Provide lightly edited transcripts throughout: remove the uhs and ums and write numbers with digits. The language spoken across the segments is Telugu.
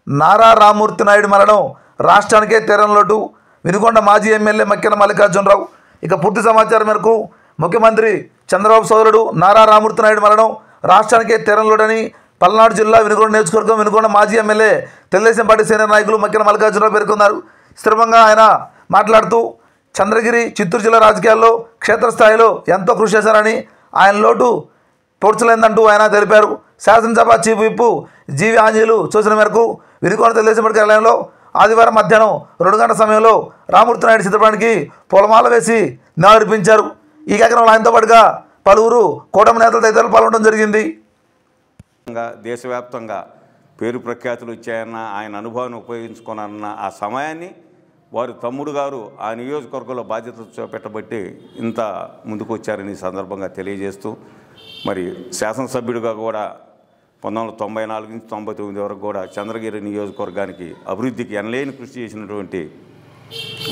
నారా రామ్మూర్తి నాయుడు మరణం రాష్ట్రానికే తీరని లోటు. వినుకొండ మాజీ ఎమ్మెల్యే మక్కెన మల్లికార్జునరావు. ఇక పూర్తి సమాచారం మేరకు ముఖ్యమంత్రి చంద్రబాబు సోదరుడు నారా రామ్మూర్తి నాయుడు మరణం రాష్ట్రానికే తీరని లోటని పల్నాడు జిల్లా వినుకొండ నియోజకవర్గం వినుకొండ మాజీ ఎమ్మెల్యే తెలుగుదేశం పార్టీ సీనియర్ నాయకులు మక్కెన మల్లికార్జునరావు పేర్కొన్నారు. స్థిరంగా ఆయన మాట్లాడుతూ చంద్రగిరి, చిత్తూరు జిల్లా రాజకీయాల్లో క్షేత్రస్థాయిలో ఎంతో కృషి చేశారని, ఆయన లోటు పూడ్చలేదంటూ ఆయన తెలిపారు. శాసనసభ చీఫ్ విప్ జీవి ఆంజనేయులు సూచన మేరకు వినుకొండ తెలుగుదేశం పార్టీ కార్యాలయంలో ఆదివారం మధ్యాహ్నం 2 గంటల సమయంలో రామ్మూర్తి నాయుడు చిత్రపటానికి పూలమాల వేసి నివాళులర్పించారు. ఈ కార్యక్రమంలో ఆయనతో పాటుగా పలువురు కూటమి నేతలు తదితరులు పాల్గొనడం జరిగింది. దేశవ్యాప్తంగా పేరు ప్రఖ్యాతులు వచ్చాయన్న ఆయన అనుభవాన్ని ఉపయోగించుకోనన్న ఆ సమయాన్ని వారు తమ్ముడు గారు ఆ నియోజకవర్గంలో బాధ్యత చేపట్టబట్టి ఇంత ముందుకు వచ్చారని సందర్భంగా తెలియజేస్తూ, మరి శాసనసభ్యుడిగా కూడా 1994 నుంచి 99 వరకు కూడా చంద్రగిరి నియోజకవర్గానికి అభివృద్ధికి ఎనలేని కృషి చేసినటువంటి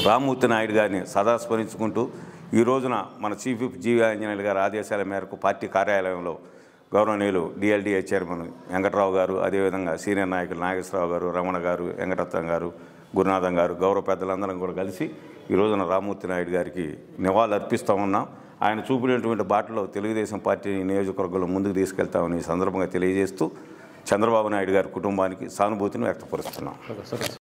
రామ్మూర్తి నాయుడు గారిని సదా స్మరించుకుంటూ ఈ రోజున మన చీఫ్ విప్ జీవి ఆంజనేయులు గారి ఆదేశాల మేరకు పార్టీ కార్యాలయంలో గౌరవనీయులు డిఎల్డిఏ చైర్మన్ వెంకటరావు గారు, అదేవిధంగా సీనియర్ నాయకులు నాగేశ్వరరావు గారు, రమణ గారు, వెంకటరత్నం గారు, గురునాథం గారు, గౌరవ పెద్దలందరం కూడా కలిసి ఈ రోజున రామ్మూర్తి నాయుడు గారికి నివాళులు అర్పిస్తూ ఉన్నాం. ఆయన చూపినటువంటి బాటలో తెలుగుదేశం పార్టీ నియోజకవర్గంలో ముందుకు తీసుకెళ్తామని ఈ సందర్భంగా తెలియజేస్తూ చంద్రబాబు నాయుడు గారి కుటుంబానికి సానుభూతిని వ్యక్తపరుస్తున్నాం.